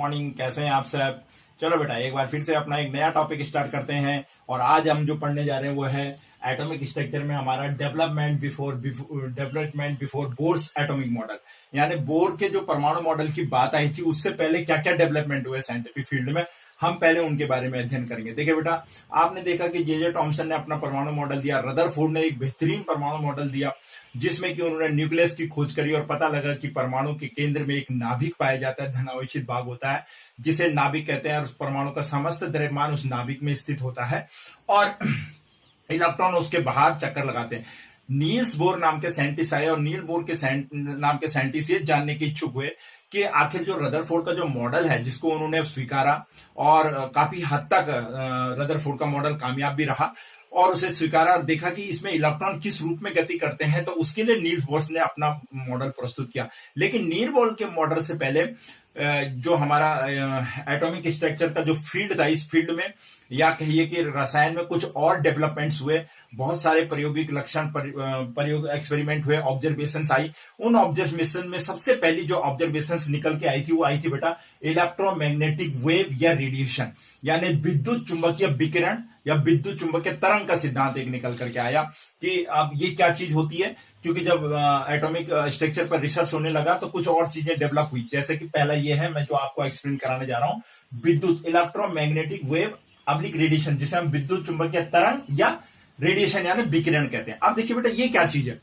Morning, कैसे हैं आप सब। चलो बेटा, एक बार फिर से अपना एक नया टॉपिक स्टार्ट करते हैं। और आज हम जो पढ़ने जा रहे हैं वो है एटॉमिक स्ट्रक्चर में हमारा development before Bohr's atomic model. यानी बोर के जो परमाणु मॉडल की बात आई थी उससे पहले क्या क्या डेवलपमेंट हुए साइंटिफिक फील्ड में, हम पहले उनके बारे में अध्ययन करेंगे। देखिए बेटा, आपने देखा कि जे टॉमसन ने अपना परमाणु मॉडल दिया, रदरफोर्ड ने एक बेहतरीन परमाणु मॉडल दिया जिसमें कि उन्होंने न्यूक्लियस की खोज करी और पता लगा कि परमाणु के केंद्र में एक नाभिक पाया जाता है, धनावेशित भाग होता है जिसे नाभिक कहते हैं, और उस परमाणु का समस्त द्रव्यमान उस नाभिक में स्थित होता है और इलेक्ट्रॉन उसके बाहर चक्कर लगाते हैं। नील्स बोर नाम के साइंटिस्ट आए और नील बोर के नाम के साइंटिस्ट ये जानने के इच्छुक हुए कि आखिर जो रदरफोर्ड का जो मॉडल है जिसको उन्होंने स्वीकारा और काफी हद तक रदरफोर्ड का मॉडल कामयाब भी रहा और उसे स्वीकारा और देखा कि इसमें इलेक्ट्रॉन किस रूप में गति करते हैं, तो उसके लिए नील्स बोर ने अपना मॉडल प्रस्तुत किया। लेकिन नील बोर के मॉडल से पहले जो हमारा एटॉमिक स्ट्रक्चर का जो फील्ड था, इस फील्ड में या कहिए कि रसायन में कुछ और डेवलपमेंट्स हुए, बहुत सारे प्रायोगिक लक्षण प्रयोग एक्सपेरिमेंट हुए, ऑब्जर्वेशंस आई। उन ऑब्जर्वेशन में सबसे पहली जो ऑब्जर्वेशंस निकल के आई थी वो आई थी बेटा इलेक्ट्रोमैग्नेटिक वेव या रेडिएशन, यानी विद्युत चुंबकीय विकिरण या विद्युत चुंबकीय तरंग का सिद्धांत एक निकल करके आया कि अब ये क्या चीज होती है। क्योंकि जब एटॉमिक स्ट्रक्चर पर रिसर्च होने लगा तो कुछ और चीजें डेवलप हुई, जैसे कि पहला ये है, मैं जो आपको एक्सप्लेन कराने जा रहा हूं, विद्युत इलेक्ट्रोमैग्नेटिक वेव अब्लिक रेडिएशन, जिसे हम विद्युत चुंबकीय तरंग या रेडिएशन यानी विकिरण कहते हैं। अब देखिए बेटा, ये क्या चीज है।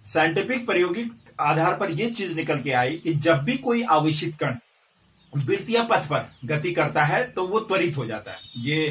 साइंटिफिक प्रायोगिक आधार पर यह चीज निकल के आई कि जब भी कोई आवेशित कण वृत्तीय पथ पर गति करता है तो वो त्वरित हो जाता है। ये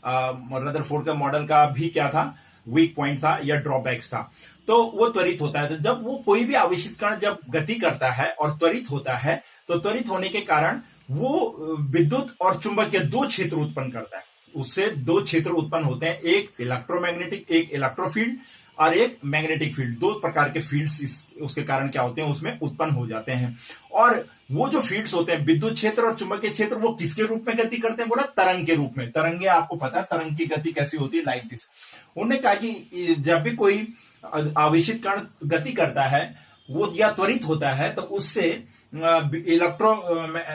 रदरफोर्ड का मॉडल का भी क्या था, वीक पॉइंट था या ड्रॉबैक्स था, तो वो त्वरित होता है। तो जब वो कोई भी आवेशित कण जब गति करता है और त्वरित होता है तो त्वरित होने के कारण वो विद्युत और चुंबकीय दो क्षेत्र उत्पन्न करता है। उससे दो क्षेत्र उत्पन्न होते हैं, एक इलेक्ट्रोमैग्नेटिक, एक इलेक्ट्रोफील्ड और एक मैग्नेटिक फील्ड। दो प्रकार के फील्ड्स उसके कारण क्या होते हैं, उसमें उत्पन्न हो जाते हैं। और वो जो फील्ड्स होते हैं, विद्युत क्षेत्र और चुंबकीय क्षेत्र, वो किसके रूप में गति करते हैं, बोला तरंग के रूप में। तरंगे आपको पता है तरंग की गति कैसी होती है, लाइक दिस। उन्होंने कहा कि जब भी कोई आवेशित कण गति करता है वो या त्वरित होता है तो उससे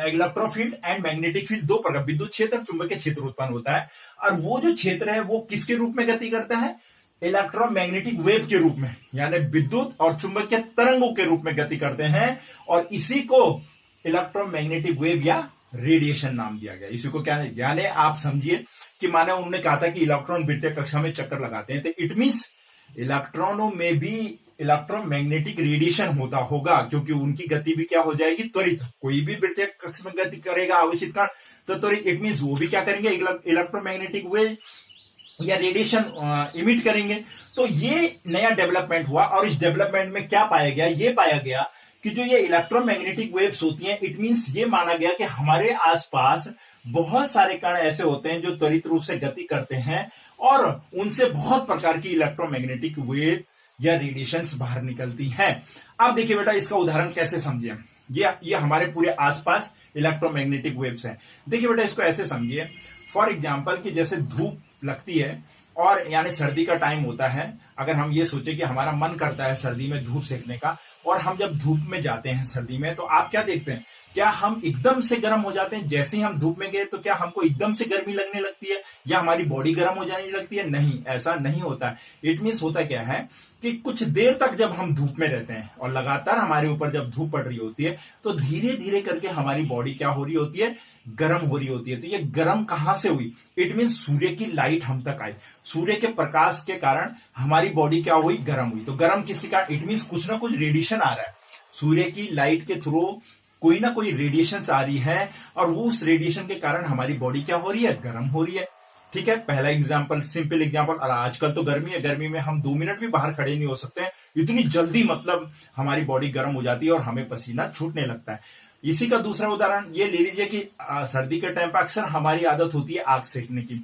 इलेक्ट्रोफील्ड एंड मैग्नेटिक फील्ड, दो प्रकार, विद्युत क्षेत्र चुंबकीय क्षेत्र उत्पन्न होता है। और वो जो क्षेत्र है वो किसके रूप में गति करता है, इलेक्ट्रोमैग्नेटिक वेव के रूप में, यानी विद्युत और चुंबकीय तरंगों के रूप में गति करते हैं। और इसी को इलेक्ट्रोमैग्नेटिक वेव या रेडिएशन नाम दिया गया। इसी को क्या, यानी आप समझिए कि माने उन्होंने कहा था कि इलेक्ट्रॉन वृत्तीय कक्षा में चक्कर लगाते हैं, तो इट मीन्स इलेक्ट्रॉनों में भी इलेक्ट्रोमैग्नेटिक रेडिएशन होता होगा, क्योंकि उनकी गति भी क्या हो जाएगी, त्वरित। कोई भी वृत्तीय कक्ष में गति करेगा आवेशित कण तो त्वरित, इट मीन्स वो भी क्या करेंगे, इलेक्ट्रोमैग्नेटिक वेव या रेडिएशन इमिट करेंगे। तो ये नया डेवलपमेंट हुआ और इस डेवलपमेंट में क्या पाया गया, ये पाया गया कि जो ये इलेक्ट्रोमैग्नेटिक वेव्स होती हैं, इट मीन्स ये माना गया कि हमारे आसपास बहुत सारे कण ऐसे होते हैं जो त्वरित रूप से गति करते हैं और उनसे बहुत प्रकार की इलेक्ट्रोमैग्नेटिक वेव या रेडिएशंस बाहर निकलती हैं। अब देखिए बेटा, इसका उदाहरण कैसे समझिए। ये हमारे पूरे आसपास इलेक्ट्रोमैग्नेटिक वेव्स हैं। देखिए बेटा, इसको ऐसे समझिए, फॉर एग्जांपल कि जैसे धूप लगती है और यानी सर्दी का टाइम होता है। अगर हम ये सोचे कि हमारा मन करता है सर्दी में धूप सेकने का, और हम जब धूप में जाते हैं सर्दी में, तो आप क्या देखते हैं, क्या हम एकदम से गर्म हो जाते हैं जैसे ही हम धूप में गए, तो क्या हमको एकदम से गर्मी लगने लगती है या हमारी बॉडी गर्म हो जाने लगती है? नहीं, ऐसा नहीं होता है। इट मीन्स होता क्या है कि कुछ देर तक जब हम धूप में रहते हैं और लगातार हमारे ऊपर जब धूप पड़ रही होती है तो धीरे धीरे करके हमारी बॉडी क्या हो रही होती है, गर्म हो रही होती है। तो ये गर्म कहां से हुई, इट मीन्स सूर्य की लाइट हम तक आई, सूर्य के प्रकाश के कारण हमारी बॉडी क्या हुई, गर्म हुई। तो गर्म किसके कारण, इट मीन्स कुछ ना कुछ रेडिएशन आ रहा है, सूर्य की लाइट के थ्रू कोई ना कोई रेडिएशन आ रही है और वो उस रेडिएशन के कारण हमारी बॉडी क्या हो रही है, गर्म हो रही है। ठीक है, पहला एग्जांपल, सिंपल एग्जांपल। और आजकल तो गर्मी है, गर्मी में हम 2 मिनट भी बाहर खड़े नहीं हो सकते हैं, इतनी जल्दी मतलब हमारी बॉडी गर्म हो जाती है और हमें पसीना छूटने लगता है। इसी का दूसरा उदाहरण ये ले लीजिए कि सर्दी के टाइम पर अक्सर हमारी आदत होती है आग सेकने की।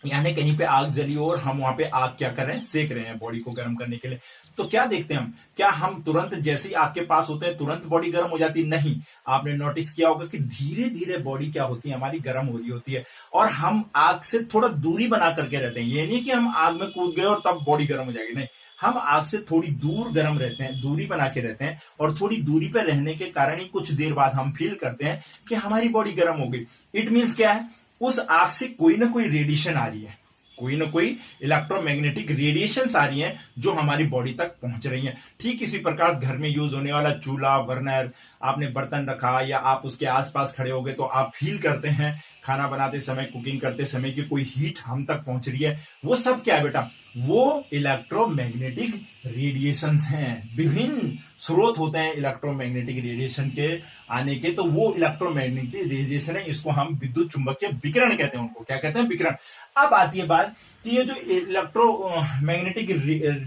यानी कहीं पे आग जली और हम वहां पे आग क्या कर रहे हैं, सेक रहे हैं बॉडी को गर्म करने के लिए। तो क्या देखते हैं हम, क्या हम तुरंत जैसे ही आग के पास होते हैं तुरंत बॉडी गर्म हो जाती? नहीं। आपने नोटिस किया होगा कि धीरे धीरे बॉडी क्या होती है हमारी, गर्म हो रही होती है। और हम आग से थोड़ा दूरी बना करके रहते हैं। ये नहीं कि हम आग में कूद गए और तब बॉडी गर्म हो जाएगी, नहीं, हम आग से थोड़ी दूर गर्म रहते हैं, दूरी बना के रहते हैं। और थोड़ी दूरी पर रहने के कारण ही कुछ देर बाद हम फील करते हैं कि हमारी बॉडी गर्म हो गई। इट मीन्स क्या है, उस आग से कोई ना कोई रेडिएशन आ रही है, कोई ना कोई इलेक्ट्रोमैग्नेटिक रेडिएशंस आ रही हैं जो हमारी बॉडी तक पहुंच रही हैं। ठीक इसी प्रकार घर में यूज होने वाला चूल्हा, बर्नर, आपने बर्तन रखा या आप उसके आसपास खड़े हो गए तो आप फील करते हैं खाना बनाते समय, कुकिंग करते समय कि कोई हीट हम तक पहुंच रही है। वो सब क्या है बेटा, वो इलेक्ट्रोमैग्नेटिक रेडिएशंस हैं। विभिन्न स्रोत होते हैं इलेक्ट्रोमैग्नेटिक रेडिएशन के आने के, तो वो इलेक्ट्रोमैग्नेटिक रेडिएशन है, इसको हम विद्युत चुंबकीय विकिरण कहते हैं। उनको क्या कहते हैं, विकिरण। अब आती है बात कि ये जो इलेक्ट्रोमैग्नेटिक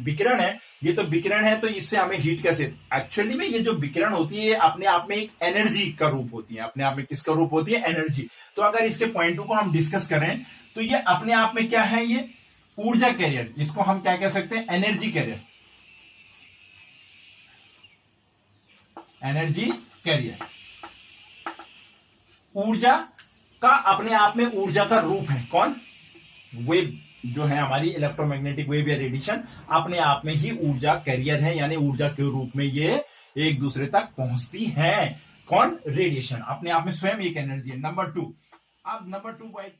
विकिरण है, ये तो विकिरण है, तो इससे हमें हीट कैसे, एक्चुअली में ये जो विकिरण होती है ये अपने आप में एक एनर्जी का रूप होती है। अपने आप में किसका रूप होती है, एनर्जी। तो अगर इसके पॉइंटों को हम डिस्कस करें तो ये अपने आप में क्या है, ये ऊर्जा कैरियर, इसको हम क्या कह सकते हैं, एनर्जी कैरियर, एनर्जी कैरियर। ऊर्जा का अपने आप में ऊर्जा का रूप है कौन, वेव जो है हमारी इलेक्ट्रोमैग्नेटिक वेव या रेडिएशन अपने आप में ही ऊर्जा कैरियर है, यानी ऊर्जा के रूप में ये एक दूसरे तक पहुंचती है। कौन, रेडिएशन अपने आप में स्वयं एक एनर्जी है। नंबर 2, अब नंबर 2 पॉइंट,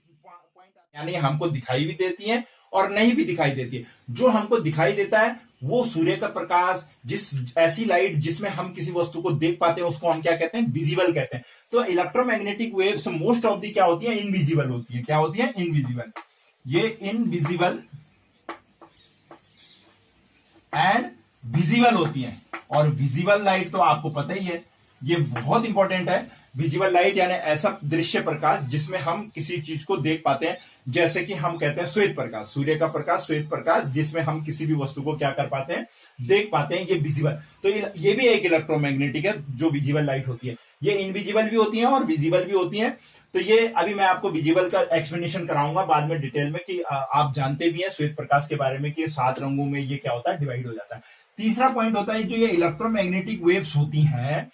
यानी हमको दिखाई भी देती है और नहीं भी दिखाई देती है। जो हमको दिखाई देता है वो सूर्य का प्रकाश, जिस ऐसी लाइट जिसमें हम किसी वस्तु को देख पाते हैं उसको हम क्या कहते हैं, विजिबल कहते हैं। तो electromagnetic waves most of the क्या होती है, इनविजिबल होती है। क्या होती है, इनविजिबल। ये इनविजिबल एंड विजिबल होती है। और विजिबल लाइट तो आपको पता ही है, ये बहुत इंपॉर्टेंट है। विजिबल लाइट यानी ऐसा दृश्य प्रकाश जिसमें हम किसी चीज को देख पाते हैं, जैसे कि हम कहते हैं श्वेत प्रकाश, सूर्य का प्रकाश, श्वेत प्रकाश, जिसमें हम किसी भी वस्तु को क्या कर पाते हैं, देख पाते हैं, ये विजिबल। तो ये भी एक इलेक्ट्रोमैग्नेटिक है जो विजिबल लाइट होती है। ये इनविजिबल भी होती है और विजिबल भी होती है। तो ये अभी मैं आपको विजिबल का एक्सप्लेनेशन कराऊंगा बाद में डिटेल में, कि आप जानते भी हैं श्वेत प्रकाश के बारे में कि 7 रंगों में ये क्या होता है, डिवाइड हो जाता है। तीसरा पॉइंट होता है, जो ये इलेक्ट्रोमैग्नेटिक वेव्स होती हैं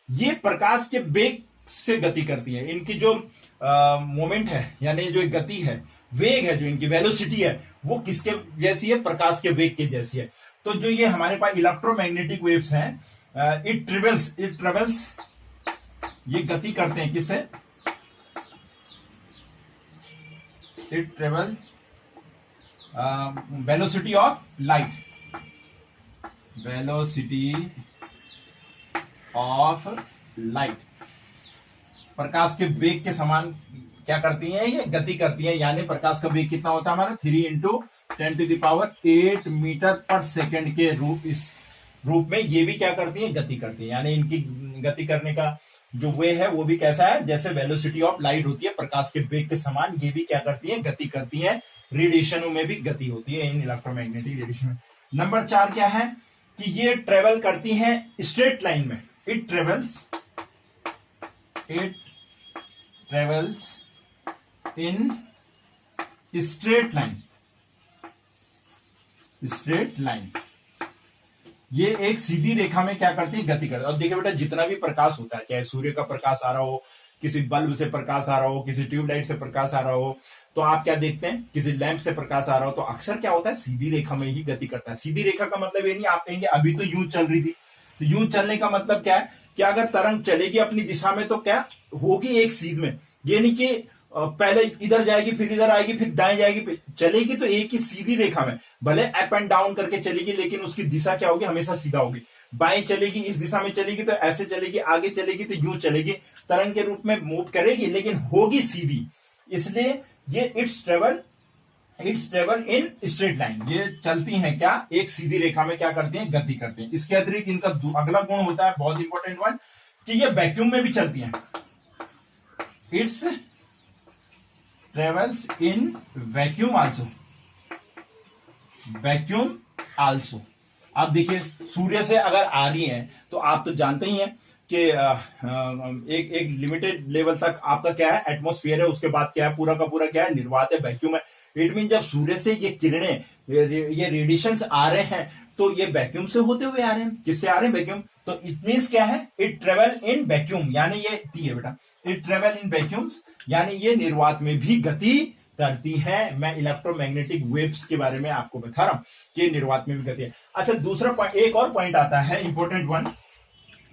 ये प्रकाश के वेग से गति करती है। इनकी जो मोमेंट है, यानी जो गति है, वेग है, जो इनकी वेलोसिटी है, वो किसके जैसी है, प्रकाश के वेग के जैसी है। तो जो ये हमारे पास इलेक्ट्रोमैग्नेटिक वेव्स हैं, इट ट्रेवल्स, ये गति करते हैं किससे, it travels velocity of light, velocity of light, प्रकाश के वेग के समान क्या करती हैं, ये गति करती हैं। यानी प्रकाश का वेग कितना होता है हमारा, 3 × 10⁸ मीटर पर सेकंड के इस रूप में ये भी क्या करती है, गति करती है। यानी इनकी गति करने का जो वे है वो भी कैसा है, जैसे वेलोसिटी ऑफ लाइट होती है प्रकाश के वेग के समान, ये भी क्या करती है, गति करती है। रेडिएशनों में भी गति होती है इन इलेक्ट्रोमैग्नेटिक रेडिएशन में। नंबर 4 क्या है कि ये ट्रेवल करती हैं स्ट्रेट लाइन में। It travels in straight line, ये एक सीधी रेखा में क्या करती है, गति करती है। और देखिए बेटा, जितना भी प्रकाश होता है, चाहे सूर्य का प्रकाश आ रहा हो, किसी बल्ब से प्रकाश आ रहा हो, किसी ट्यूबलाइट से प्रकाश आ रहा हो, तो आप क्या देखते हैं, किसी लैंप से प्रकाश आ रहा हो, तो अक्सर क्या होता है, सीधी रेखा में ही गति करता है। सीधी रेखा का मतलब ये नहीं आप कहेंगे अभी तो यूं चल रही थी, तो यूं चलने का मतलब क्या है कि अगर तरंग चलेगी अपनी दिशा में तो क्या होगी, एक सीध में। ये नहीं कि पहले इधर जाएगी फिर इधर आएगी फिर दाएं जाएगी, चलेगी तो एक ही सीधी रेखा में, भले अप एंड डाउन करके चलेगी लेकिन उसकी दिशा क्या होगी, हमेशा सीधा होगी। बाएं चलेगी इस दिशा में चलेगी तो ऐसे चलेगी, आगे चलेगी तो यूं चलेगी, तरंग के रूप में मूव करेगी लेकिन होगी सीधी। इसलिए ये it's travel in straight line, ये चलती हैं क्या, एक सीधी रेखा में क्या करती हैं, गति करती हैं। इसके अतिरिक्त इनका अगला गुण होता है बहुत इंपॉर्टेंट वन, कि ये वैक्यूम में भी चलती हैं। It's travels in vacuum also. अब देखिए, सूर्य से अगर आ रही है तो आप तो जानते ही हैं कि एक लिमिटेड लेवल तक आपका क्या है, एटमॉस्फेयर है, उसके बाद क्या है, पूरा का पूरा क्या है, निर्वात है, वैक्यूम है। इट मीन जब सूर्य से ये किरणें, ये रेडिएशंस आ रहे हैं तो ये वैक्यूम से होते हुए आ रहे हैं। किससे आ रहे हैं? वैक्यूम। तो इट मीन्स क्या है? इट ट्रेवल इन वैक्यूम, यानी ये टी है बेटा, इट ट्रेवल इन वैक्यूम्स, यानी ये निर्वात में भी गति करती है। मैं इलेक्ट्रोमैग्नेटिक वेव्स के बारे में आपको बता रहा हूं कि निर्वात में भी गति है। अच्छा, दूसरा पॉइंट, एक और पॉइंट आता है इंपॉर्टेंट वन,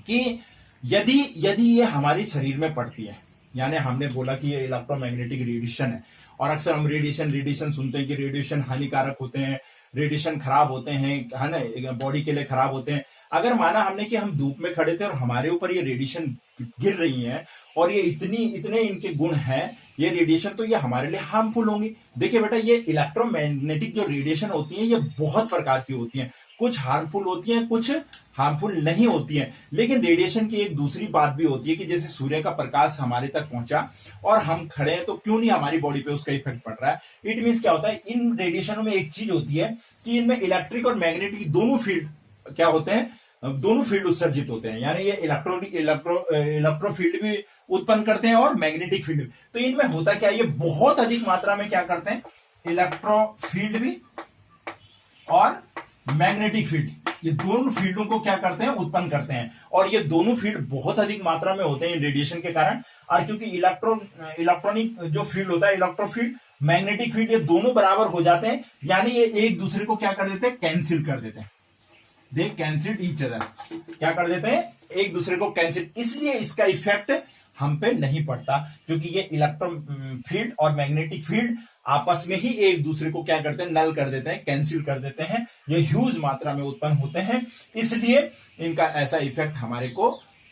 कि यदि यदि ये हमारे शरीर में पड़ती है, यानी हमने बोला कि ये इलेक्ट्रोमैग्नेटिक रेडिएशन है, और अक्सर हम रेडिएशन सुनते हैं कि रेडिएशन हानिकारक होते हैं, रेडिएशन खराब होते हैं, है ना, बॉडी के लिए खराब होते हैं। अगर माना हमने कि हम धूप में खड़े थे और हमारे ऊपर ये रेडिएशन गिर रही है, और ये इतने इनके गुण हैं ये रेडिएशन, तो ये हमारे लिए हार्मफुल होंगी। देखिए बेटा, ये इलेक्ट्रोमैग्नेटिक जो रेडिएशन होती है ये बहुत प्रकार की होती हैं, कुछ हार्मफुल होती हैं, कुछ हार्मफुल नहीं होती हैं। लेकिन रेडिएशन की एक दूसरी बात भी होती है कि जैसे सूर्य का प्रकाश हमारे तक पहुंचा और हम खड़े हैं, तो क्यों नहीं हमारी बॉडी पे उसका इफेक्ट पड़ रहा है। इट मीन्स क्या होता है, इन रेडिएशनों में एक चीज होती है कि इनमें इलेक्ट्रिक और मैग्नेटिक दोनों फील्ड क्या होते हैं, दोनों फील्ड उत्सर्जित होते हैं, यानी ये इलेक्ट्रो फील्ड भी उत्पन्न करते हैं और मैग्नेटिक फील्ड भी। तो इनमें होता क्या है, ये बहुत अधिक मात्रा में क्या करते हैं, इलेक्ट्रो फील्ड भी और मैग्नेटिक फील्ड, ये दोनों फील्डों को क्या करते हैं, उत्पन्न करते हैं। और ये दोनों फील्ड बहुत अधिक मात्रा में होते हैं इन रेडिएशन के कारण। और क्योंकि इलेक्ट्रॉनिक जो फील्ड होता है, इलेक्ट्रो फील्ड, मैग्नेटिक फील्ड, ये दोनों बराबर हो जाते हैं, यानी ये एक दूसरे को क्या कर देते हैं, कैंसिल कर देते हैं। दे कैंसिल ईच अदर, क्या कर देते हैं, एक दूसरे को कैंसिल। इसलिए इसका इफेक्ट हम पे नहीं पड़ता, क्योंकि ये इलेक्ट्रो फील्ड और मैग्नेटिक फील्ड आपस में ही एक दूसरे को क्या करते हैं, नल कर देते हैं, कैंसिल कर देते हैं। ये ह्यूज मात्रा में उत्पन्न होते हैं, इसलिए इनका ऐसा इफेक्ट हमारे को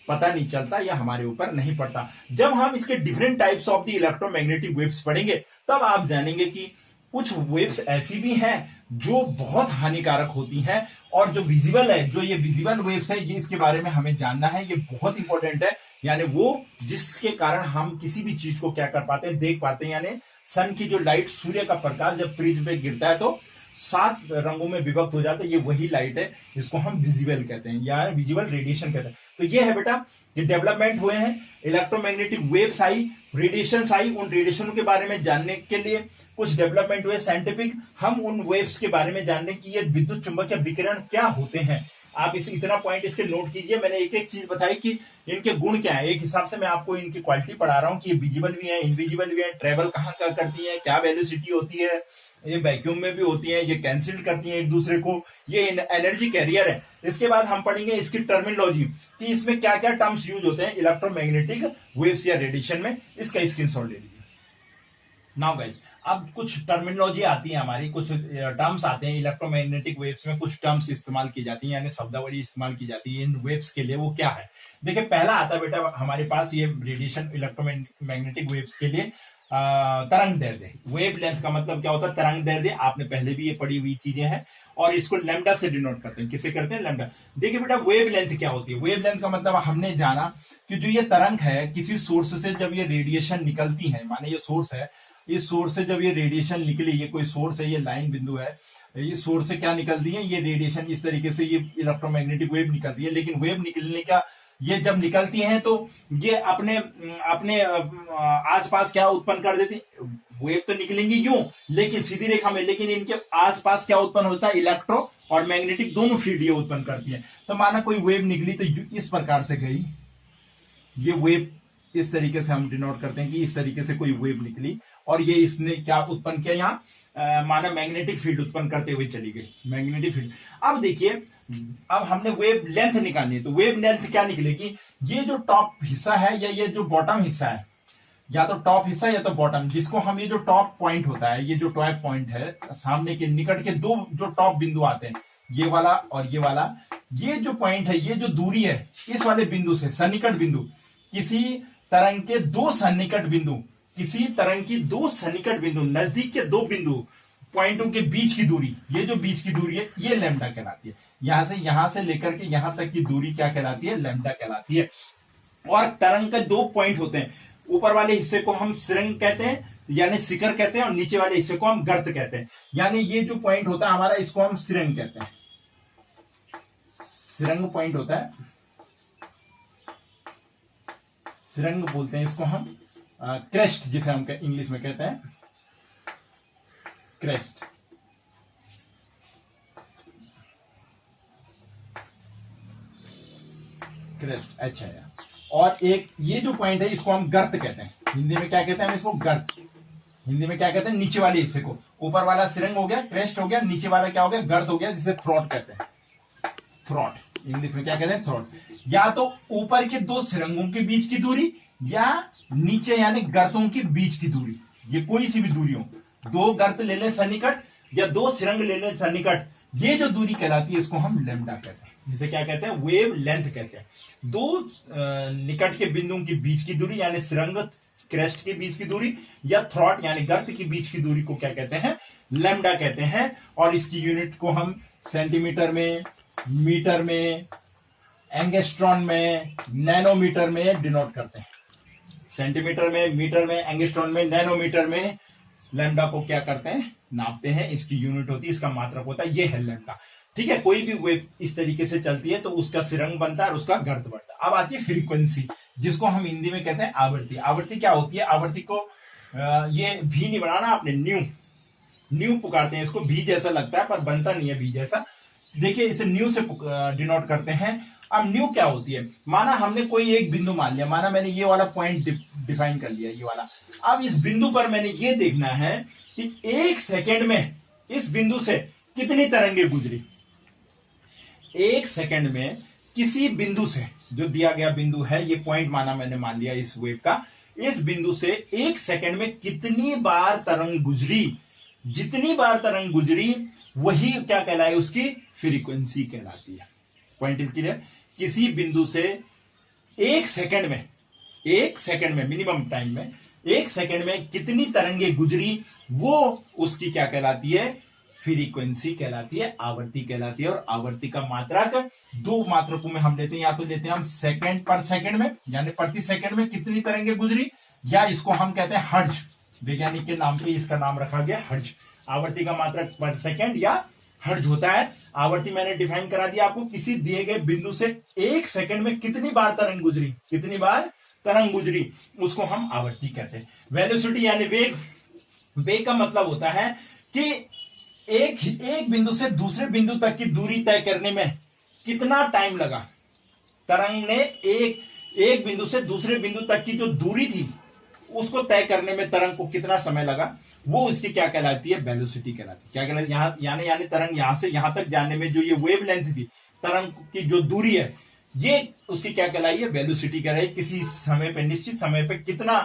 पता नहीं चलता या हमारे ऊपर नहीं पड़ता। जब हम इसके different types of the electromagnetic waves पढ़ेंगे, तब आप जानेंगे कि कुछ वेव्स ऐसी भी हैं जो बहुत हानिकारक होती हैं, और जो विजिबल है, जो ये विजिबल वेव्स है, ये इसके बारे में हमें जानना है, ये बहुत इंपॉर्टेंट है। यानी वो जिसके कारण हम किसी भी चीज को क्या कर पाते हैं, देख पाते हैं। यानी सन की जो लाइट, सूर्य का प्रकाश जब प्रिज्म पे गिरता है तो 7 रंगों में विभक्त हो जाता है, ये वही लाइट है, इसको हम विजिबल कहते हैं या विजिबल रेडिएशन कहते हैं। तो ये है बेटा, ये डेवलपमेंट हुए हैं, इलेक्ट्रोमैग्नेटिक वेव्स आई, रेडिएशन आई। उन रेडिएशनों के बारे में जानने के लिए कुछ डेवलपमेंट हुए साइंटिफिक। हम उन वेव्स के बारे में जानने की ये विद्युत चुंबकीय विकिरण क्या होते हैं। आप इस इतना पॉइंट इसके नोट कीजिए। मैंने एक एक चीज बताई कि इनके गुण क्या है, एक हिसाब से मैं आपको इनकी क्वालिटी पढ़ा रहा हूं कि ये विजिबल भी है, इनविजिबल भी है, ट्रेवल कहां करती है, क्या वेलोसिटी होती है, ये वैक्यूम में भी होती है, ये कैंसिल करती है एक दूसरे को, ये एनर्जी कैरियर है। इसके बाद हम पढ़ेंगे इसकी टर्मिनोलॉजी कि इसमें क्या क्या टर्म्स यूज होते हैं इलेक्ट्रोमैग्नेटिक वेव्स या रेडिएशन में। इसका स्क्रीनशॉट ले लीजिए। नाउ गाइस, अब कुछ टर्मिनोलॉजी आती है हमारी, कुछ टर्म्स आते हैं इलेक्ट्रोमैग्नेटिक वेव्स में, कुछ टर्म्स इस्तेमाल की जाती हैं, यानी शब्दावली इस्तेमाल की जाती है इन वेव्स के लिए। वो क्या है, देखिए पहला आता है बेटा हमारे पास ये रेडिएशन इलेक्ट्रोमैग्नेटिक वेव्स के लिए तरंग दैर्ध्य। वेव लेंथ का मतलब क्या होता है, तरंग दैर्ध्य। आपने पहले भी ये पढ़ी हुई चीजें हैं, और इसको लैम्डा से डिनोट करते हैं। किसे करते हैं, लैम्डा। देखिए बेटा, वेव लेंथ क्या होती है, वेव लेंथ का मतलब हमने जाना कि जो ये तरंग है, किसी सोर्स से जब ये रेडिएशन निकलती है, माने ये सोर्स है, इस सोर्स से जब ये रेडिएशन निकली, ये कोई सोर्स है, ये लाइन बिंदु है, ये सोर्स से क्या निकलती है, ये रेडिएशन, इस तरीके से ये इलेक्ट्रोमैग्नेटिक वेव निकलती है। लेकिन वेव निकलने का, ये जब निकलती हैं तो ये अपने अपने आसपास क्या उत्पन्न कर देती, वेव तो निकलेंगी यूं लेकिन सीधी रेखा में, लेकिन इनके आसपास क्या उत्पन्न होता है, इलेक्ट्रो और मैग्नेटिक दोनों फील्ड ये उत्पन्न करती है। तो माना कोई वेव निकली तो इस प्रकार से गई, ये वेव इस तरीके से हम डिनोट करते हैं कि इस तरीके से कोई वेव निकली, और ये इसने क्या उत्पन्न किया, यहाँ माना मैग्नेटिक फील्ड उत्पन्न करते हुए चली गई, मैग्नेटिक फील्ड। अब देखिए, अब हमने वेव लेंथ निकालनी है, तो वेव लेंथ क्या निकलेगी, ये जो टॉप हिस्सा है या ये जो बॉटम हिस्सा है, या तो टॉप हिस्सा या तो बॉटम, जिसको हम, ये जो टॉप पॉइंट होता है, ये जो टॉप पॉइंट है, सामने के निकट के दो जो टॉप बिंदु आते हैं, ये वाला और ये वाला, ये जो पॉइंट है, ये जो दूरी है इस वाले बिंदु से, सन्निकट बिंदु, किसी तरंग के दो सन्निकट बिंदु, किसी तरंग की दो सन्निकट बिंदु, नजदीक के दो बिंदु पॉइंटों के बीच की दूरी, ये जो बीच की दूरी है, ये लैम्डा कहलाती है। यहां से लेकर के यहां तक की दूरी क्या कहलाती है, लैम्डा कहलाती है। और तरंग के दो पॉइंट होते हैं, ऊपर वाले हिस्से को हम सिरंग कहते हैं, यानी शिखर कहते हैं, और नीचे वाले हिस्से को हम गर्त कहते हैं। यानी ये जो पॉइंट होता है हमारा, इसको हम सिरंग कहते हैं, सिरंग पॉइंट होता है, सिरंग बोलते हैं इसको हम, क्रेस्ट जिसे हम इंग्लिश में कहते हैं। क्रेस्ट, क्रेस्ट, अच्छा है। और एक ये जो पॉइंट है इसको हम गर्त कहते हैं, हिंदी में क्या कहते हैं हम इसको, गर्त। हिंदी में क्या कहते हैं, नीचे वाले हिस्से को। ऊपर वाला सिरंग हो गया, क्रेस्ट हो गया, नीचे वाला क्या हो गया, गर्त हो गया, जिसे थ्रोट कहते हैं। थ्रोट, इंग्लिश में क्या कहते हैं, थ्रोट। या तो ऊपर के दो सिरंगों के बीच की दूरी, या नीचे यानी गर्तों के बीच की दूरी, ये कोई सी भी दूरी हो। दो गर्त ले लें सन्निकट, या दो सिरंग ले लें सन्निकट, ये जो दूरी कहलाती है इसको हम लैम्डा कहते हैं। जिसे क्या कहते हैं, वेव लेंथ कहते हैं। दो निकट के बिंदुओं के बीच की दूरी यानी सिरंग क्रेस्ट के बीच की दूरी, या थ्रॉट यानी गर्त के बीच की दूरी को क्या कहते हैं, लैम्डा कहते हैं। और इसकी यूनिट को हम सेंटीमीटर में, मीटर में, एंगस्ट्रॉन में, नैनोमीटर में डिनोट करते हैं। सेंटीमीटर में, मीटर में, एंगस्ट्रॉन में, नैनोमीटर में लैम्डा को क्या करते हैं, नापते हैं। इसकी यूनिट होती है, इसका मात्रक होता है, ये है लैम्डा। ठीक है, कोई भी वेव इस तरीके से चलती है तो उसका सिरंग बनता है और उसका गर्त बनता है। अब आती है फ्रीक्वेंसी, जिसको हम हिंदी में कहते हैं आवृत्ति। आवृत्ति क्या होती है, आवृत्ति को ये भी नहीं बनाना आपने, न्यू पुकारते हैं इसको। भी जैसा लगता है पर बनता नहीं है भी जैसा। देखिए इसे न्यू से डिनोट करते हैं। अब न्यू क्या होती है, माना हमने कोई एक बिंदु मान लिया, माना मैंने ये वाला पॉइंट डिफाइन कर लिया, ये वाला। अब इस बिंदु पर मैंने ये देखना है कि एक सेकंड में इस बिंदु से कितनी तरंगे गुजरी। एक सेकंड में किसी बिंदु से, जो दिया गया बिंदु है, ये पॉइंट माना मैंने, मान लिया इस वेव का, इस बिंदु से एक सेकंड में कितनी बार तरंग गुजरी, जितनी बार तरंग गुजरी वही क्या कहलाए, उसकी फ्रीक्वेंसी कहलाती है। Point is clear. किसी बिंदु से एक सेकंड में मिनिमम टाइम में, एक सेकंड में कितनी तरंगे गुजरी, वो उसकी क्या कहलाती है, फ्रीक्वेंसी कहलाती है, आवर्ती कहलाती है। और आवर्ती का मात्रक दो मात्रकों में हम लेते हैं, या तो लेते हैं हम सेकंड पर सेकंड में, यानी प्रति सेकंड में कितनी तरंगे गुजरी, या इसको हम कहते हैं हर्ज। वैज्ञानिक के नाम पे इसका नाम रखा गया हर्ज। आवर्ती का मात्रक पर सेकंड या हर्ज होता है। आवर्ती मैंने डिफाइन करा दिया आपको, किसी दिए गए बिंदु से एक सेकंड में कितनी बार तरंग गुजरी, कितनी बार तरंग गुजरी, उसको हम आवर्ती कहते हैं। वेलोसिटी यानी वेग, वेग का मतलब होता है कि एक बिंदु से दूसरे बिंदु तक की दूरी तय करने में कितना टाइम लगा। तरंग ने एक बिंदु से दूसरे बिंदु तक की जो दूरी थी उसको तय करने में तरंग को कितना समय लगा, वो उसकी क्या कहलाती है, वेलोसिटी कहलाती है। क्या कहलाती है, यानी तरंग यहां से यहां तक जाने में जो ये वेव लेंथ थी, तरंग की जो दूरी है, ये उसकी क्या कहलाई है, वेलोसिटी कहलाई। किसी समय पे, निश्चित समय पे कितना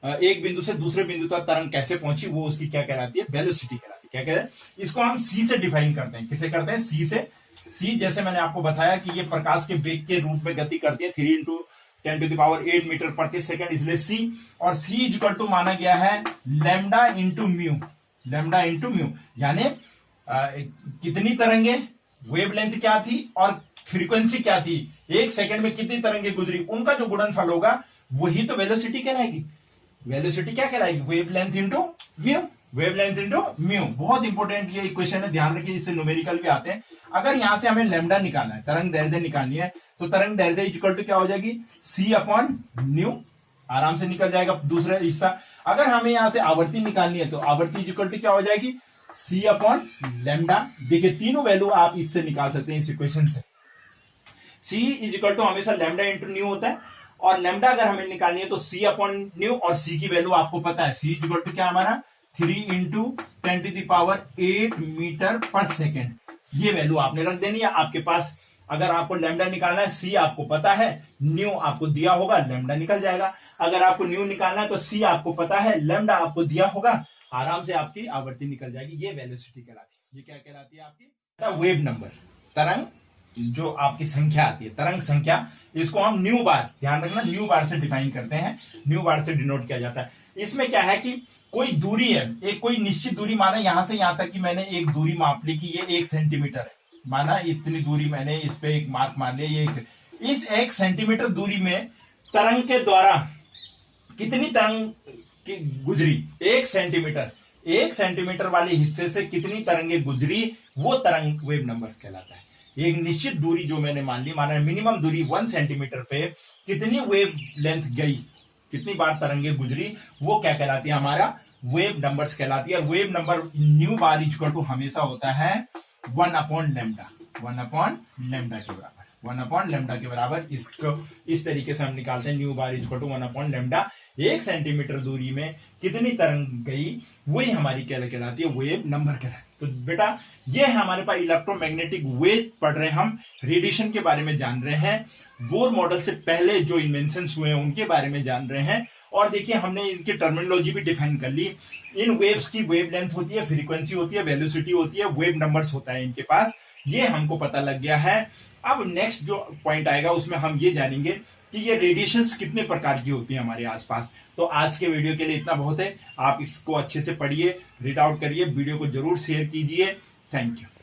एक बिंदु से दूसरे बिंदु तक तरंग कैसे पहुंची, वो उसकी क्या कहलाती है, वेलोसिटी कहलाती है। क्या कहते हैं, इसको हम सी से डिफाइन करते हैं। किसे करते हैं, सी से। सी जैसे मैंने आपको बताया कि ये प्रकाश के वेग के रूप में गति करती है, 3 × 10⁸ मीटर प्रति सेकंड, इसलिए सी। और सी इक्वल टू माना गया है lambda into mu, lambda into mu, यानी कितनी तरंगे, वेवलेंथ क्या थी और फ्रीक्वेंसी क्या थी, एक सेकंड में कितनी तरंगे गुजरी, उनका जो गुणनफल होगा वही तो वेलोसिटी कहलाएगी। वेलोसिटी क्या कहलाएगी, wavelength into mu, wavelength into mu. बहुत इंपॉर्टेंट ये इक्वेशन है, ध्यान रखिए, इससे न्यूमेरिकल भी आते हैं। अगर यहां से हमें लैम्डा निकालना है, तरंग दैर्ध्य निकालनी है, तो तरंग दैर्ध्य इक्वल टू क्या हो जाएगी, सी अपॉन न्यू, आराम से निकल जाएगा दूसरा हिस्सा। अगर हमें यहां से आवर्ती निकालनी है तो आवर्ती इक्वल टू क्या हो जाएगी, सी अपॉन लैम्डा। देखिए तीनों वैल्यू आप इससे निकाल सकते हैं, इस इक्वेशन से। सी इज इक्वल टू हमेशा लैम्डा इंटू न्यू होता है, और लैम्डा अगर हमें निकालनी है तो सी अपॉन न्यू, और सी की वैल्यू आपको पता है, सी इज इक्वल टू क्या हमारा 3 × 10⁸ मीटर पर सेकेंड। ये वैल्यू आपने रख देनी है आपके पास। अगर आपको लैम्डा निकालना है, सी आपको पता है, न्यू आपको दिया होगा, लैम्डा निकल जाएगा। अगर आपको न्यू निकालना है तो सी आपको पता है, लैम्डा आपको दिया होगा, आराम से आपकी आवर्ती निकल जाएगी। ये वेलोसिटी कहलाती है। ये क्या कहलाती है आपकी, वेव नंबर, तरंग जो आपकी संख्या आती है, तरंग संख्या, इसको हम न्यू बार, ध्यान रखना, न्यू बार से डिफाइन करते हैं, न्यू बार से डिनोट किया जाता है। इसमें क्या है कि कोई दूरी है, एक कोई निश्चित दूरी, माना यहां से यहां तक की मैंने एक दूरी माप ली कि ये 1 सेंटीमीटर है, माना इतनी दूरी मैंने इस पे एक मार्क मार लिया, ये इस 1 सेंटीमीटर दूरी में तरंग के द्वारा कितनी तरंग की गुजरी, 1 सेंटीमीटर वाले हिस्से से कितनी तरंगे गुजरी, वो तरंग वेव नंबर्स कहलाता है। एक निश्चित दूरी जो मैंने मान ली, माना मिनिमम दूरी 1 सेंटीमीटर पे कितनी वेव लेंथ गई, कितनी बार तरंगे गुजरी, वो क्या कहलाती है, हमारा वेव नंबर्स कहलाती है। और wave number nu bar equal to हमेशा होता है 1/λ, 1/λ के बराबर, 1/λ के बराबर। इसको इस तरीके से हम निकालते हैं, nu bar equal to 1/λ। 1 centimetre दूरी में कितनी तरंग गई, वही हमारी क्या कहलाती है, वेव नंबर कहलाती है। तो बेटा ये है हमारे पास इलेक्ट्रोमैग्नेटिक वेव पढ़ रहे हैं हम, रेडिएशन के बारे में जान रहे हैं, बोर मॉडल से पहले जो इन्वेंशन हुए हैं उनके बारे में जान रहे हैं। और देखिए हमने इनकी टर्मिनोलॉजी भी डिफाइन कर ली। इन वेव्स की वेव लेंथ होती है, फ्रीक्वेंसी होती है, वेलोसिटी होती है, वेव नंबर्स होता है इनके पास, ये हमको पता लग गया है। अब नेक्स्ट जो पॉइंट आएगा उसमें हम ये जानेंगे कि ये रेडिएशंस कितने प्रकार की होती है हमारे आसपास। तो आज के वीडियो के लिए इतना बहुत है, आप इसको अच्छे से पढ़िए, रीड आउट करिए, वीडियो को जरूर शेयर कीजिए। Thank you.